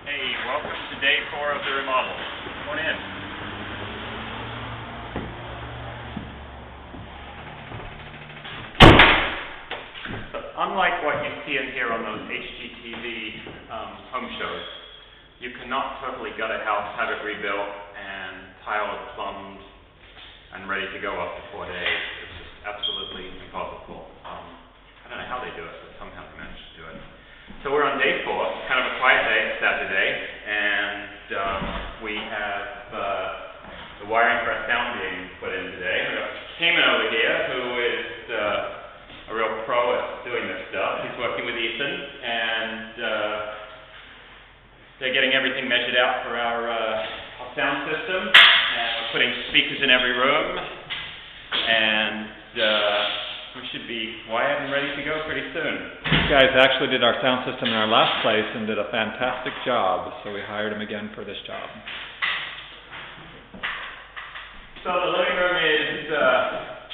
Hey, welcome to day 4 of the remodel. Come on in. So, unlike what you see and hear on those HGTV home shows, you cannot totally gut a house, have it rebuilt, and tile it plumbed and ready to go after 4 days. It's just absolutely impossible. I don't know how they do it, but somehow they manage to do it. So we're on day 4, kind of a quiet day, Saturday, and we have the wiring for our sound being put in today. We've got Cayman over here, who is a real pro at doing this stuff. He's working with Ethan, and they're getting everything measured out for our sound system, and we're putting speakers in every room, and we should be wired and ready to go pretty soon. These guys actually did our sound system in our last place and did a fantastic job, so we hired them again for this job. So the living room is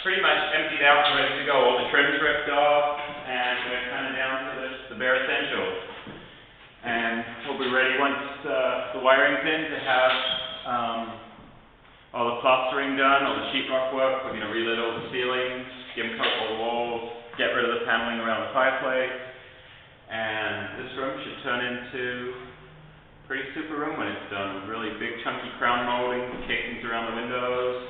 pretty much emptied out and ready to go. All the trim's ripped off, and we're kind of down to the bare essentials. And we'll be ready once the wiring's in to have all the plastering done, all the sheetrock work. We're going to relit all the ceilings, skim coat all the walls, get rid of the paneling around the fireplace, and this room should turn into a pretty super room when it's done, with really big chunky crown molding, casings around the windows.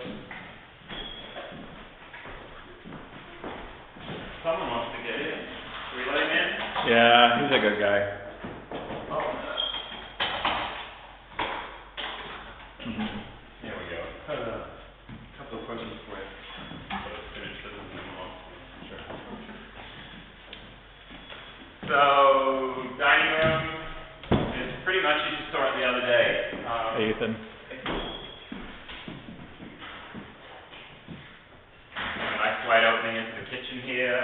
Someone wants to get in. Should we let him in? Yeah, he's a good guy. There we go. A couple of questions for you. Let's finish this and then we'll sure. So, dining room is pretty much as you saw it the other day. Hey, Ethan. A nice wide opening into the kitchen here,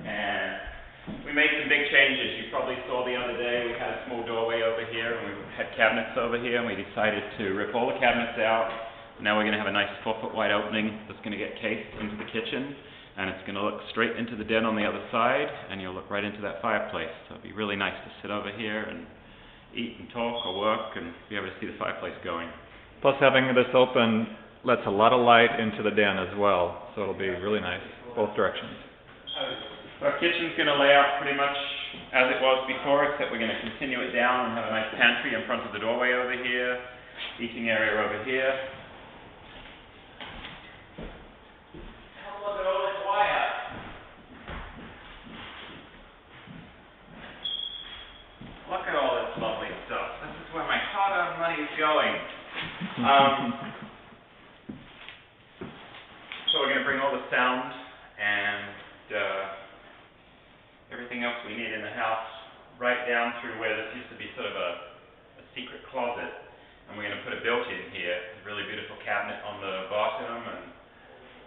and we made some big changes. You probably saw the other day we had a small doorway over here, and we had cabinets over here, and we decided to rip all the cabinets out. Now we're going to have a nice 4-foot wide opening that's going to get cased into the kitchen, and it's going to look straight into the den on the other side, and you'll look right into that fireplace. So it'll be really nice to sit over here and eat and talk or work and be able to see the fireplace going. Plus, having this open lets a lot of light into the den as well, so it'll be really nice, both directions. Our kitchen's going to lay out pretty much as it was before, except we're going to continue it down and have a nice pantry in front of the doorway over here, eating area over here. Look at all this wire. Look at all this lovely stuff. This is where my hard-earned money is going. So we're going to bring all the sound and everything else we need in the house right down through where this used to be sort of a secret closet. And we're going to put a built-in here, a really beautiful cabinet on the bottom and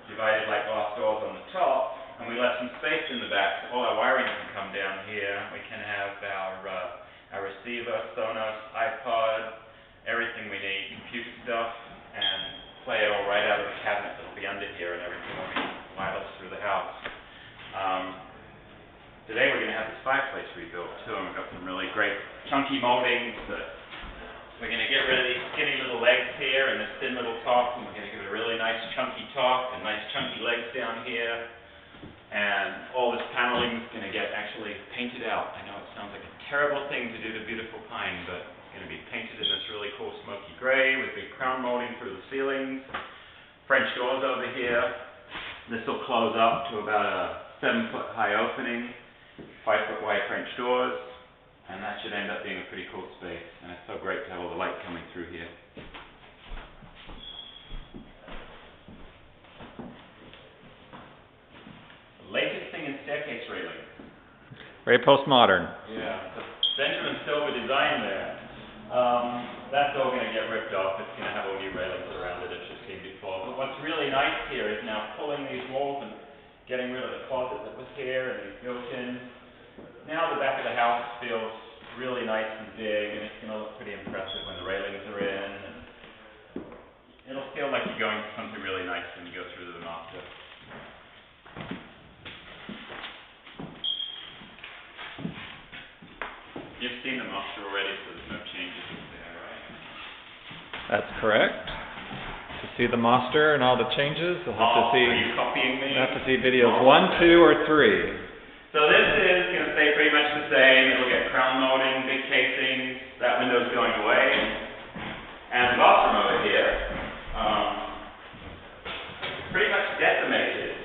divided like glass doors on the top, and we left some space in the back so all our wiring can come down here. We can have our receiver, Sonos, iPod, everything we need, computer stuff, and play it all right out of the cabinet that'll be under here, and everything will be wireless through the house. Today we're going to have this fireplace rebuilt too, and we've got some really great chunky moldings that we're going to get rid of these skinny little legs here and this thin little top, and we're going to give it a really nice chunky top and nice chunky legs down here. And all this paneling is going to get actually painted out. I know it sounds like a terrible thing to do to beautiful pine, but it's going to be painted in this really cool smoky gray with big crown molding through the ceilings. French doors over here. This will close up to about a 7-foot high opening, 5-foot wide French doors. And that should end up being a pretty cool space, and it's so great to have all the light coming through here. The latest thing in staircase railing. Very postmodern. Yeah, the Benjamin Silver design there. That's all going to get ripped off. It's going to have all new railings around it, as you've seen before. But what's really nice here is now pulling these walls and getting rid of the closet that was here and these built-ins. Now the back of the house feels really nice and big, and it's going to look pretty impressive when the railings are in. And it'll feel like you're going to something really nice when you go through the master. You've seen the master already, so there's no changes there, right? That's correct. To see the master and all the changes, you'll have to Oh, see, are you copying me? you'll have to see videos 1, 2, or 3. So this is going to stay pretty much the same. It'll get crown molding, big casings. That window's going away. And the bathroom over here, pretty much decimated.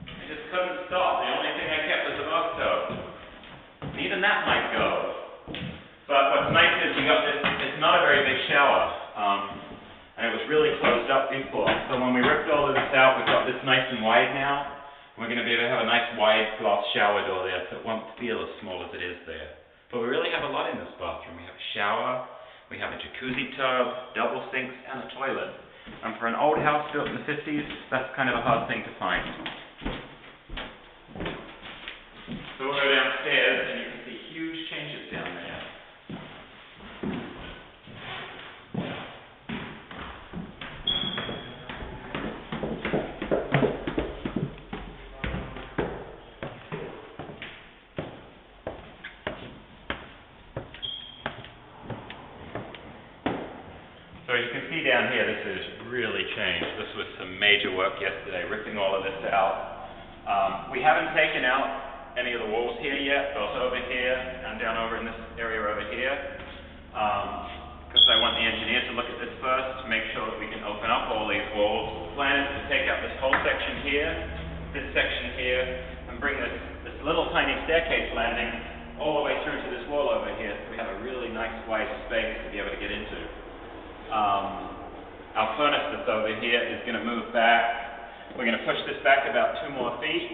I just couldn't stop. The only thing I kept was the bathtub. And even that might go. But what's nice is you got this, it's not a very big shower. And it was really closed up before. So when we ripped all of this out, we've got this nice and wide now. We're going to be able to have a nice wide glass shower door there, so it won't feel as small as it is there. But we really have a lot in this bathroom. We have a shower, we have a jacuzzi tub, double sinks, and a toilet. And for an old house built in the 50s, that's kind of a hard thing to find. So we'll go downstairs, and you can see huge changes down there. So as you can see down here, this has really changed. This was some major work yesterday, ripping all of this out. We haven't taken out any of the walls here yet, both over here and down over in this area over here, because I want the engineer to look at this first to make sure that we can open up all these walls. The plan is to take out this whole section here, this section here, and bring this little tiny staircase landing all the way through to this wall over here, so we have a really nice wide space to be able to get into. Our furnace that's over here is going to move back. We're going to push this back about 2 more feet,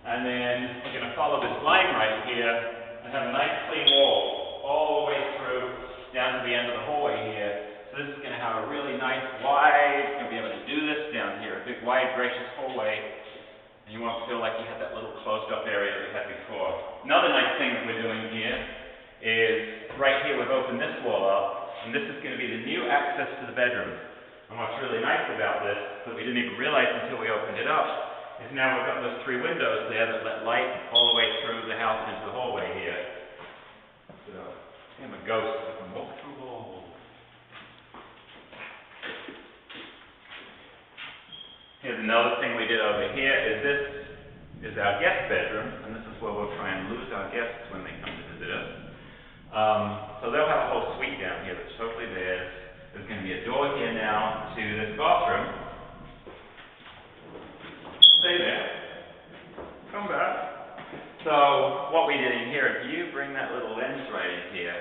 and then we're going to follow this line right here and have a nice clean wall all the way through down to the end of the hallway here. So this is going to have a really nice wide, you're going to be able to do this down here, a big wide gracious hallway, and you won't feel like you had that little closed up area that we had before. Another nice thing that we're doing here is right here we've opened this wall up. And this is going to be the new access to the bedroom. And what's really nice about this, that we didn't even realize until we opened it up, is now we've got those 3 windows there that let light all the way through the house and into the hallway here. So, I'm a ghost that can walk through walls. Here's another thing we did over here, is this is our guest bedroom, and this is where we'll try and lose our guests when they come to visit us. So they'll have a whole suite down here that's totally theirs. There's going to be a door here now to this bathroom. Stay there. Come back. So what we did in here, if you bring that little lens right in here,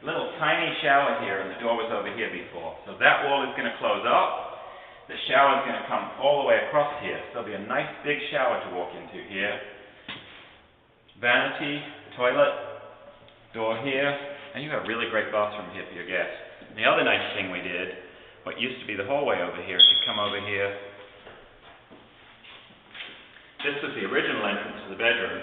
little tiny shower here, and the door was over here before. So that wall is going to close up. The shower is going to come all the way across here. So there'll be a nice big shower to walk into here. Vanity, toilet, door here, and you have a really great bathroom here for your guests. And the other nice thing we did, what used to be the hallway over here, if you come over here, this was the original entrance to the bedroom.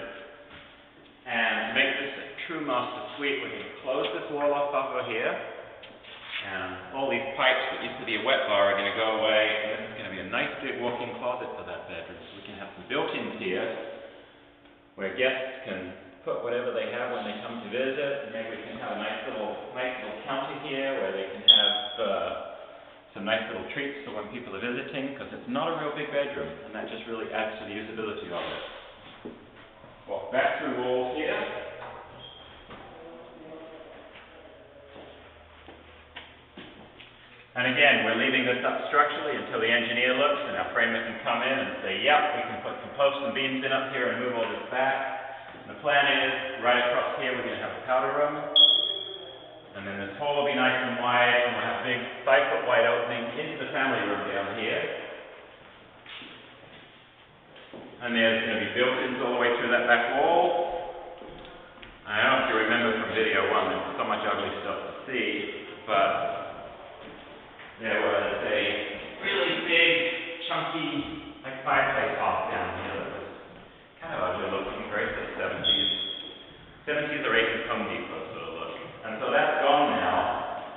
And to make this a true master suite, we're going to close this wall off over here, and all these pipes that used to be a wet bar are going to go away, and this is going to be a nice big walk-in closet for that bedroom. So we can have some built-ins here, where guests can put whatever they have when they come to visit, and maybe we can have a nice little counter here where they can have some nice little treats for when people are visiting, because it's not a real big bedroom, and that just really adds to the usability of it. Walk back through walls here. And again, we're leaving this up structurally until the engineer looks and our framer can come in and say, yep, we can put some posts and beams in up here and move all this back. The plan is, right across here, we're going to have a powder room. And then this hall will be nice and wide, and we'll have a big 5-foot wide opening into the family room down here. And there's going to be built-ins all the way through that back wall. I don't know if you remember from video 1, there's so much ugly stuff to see, but there was a really big, chunky, like fireplace off down here that was kind of ugly looking, very 70s or 80s Home Depot sort of look. And so that's gone now,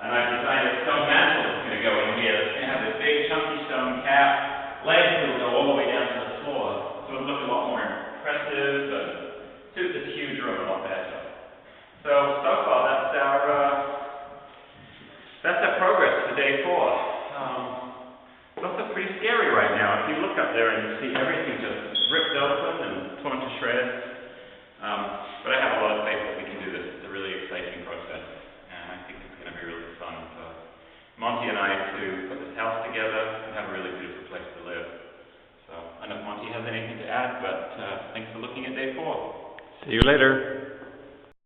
and I've designed a stone mantle that's going to go in here. It's going to have this big chunky stone cap, legs that will go all the way down to the floor, so it'll look a lot more impressive, and That's our progress for day 4. It looks pretty scary right now. If you look up there and you see everything just ripped open and torn to shreds. But I have a lot of faith that we can do this. It's a really exciting process, and I think it's going to be really fun for Monty and I to put this house together and have a really beautiful place to live. So I don't know if Monty has anything to add, but thanks for looking at day 4. See you later.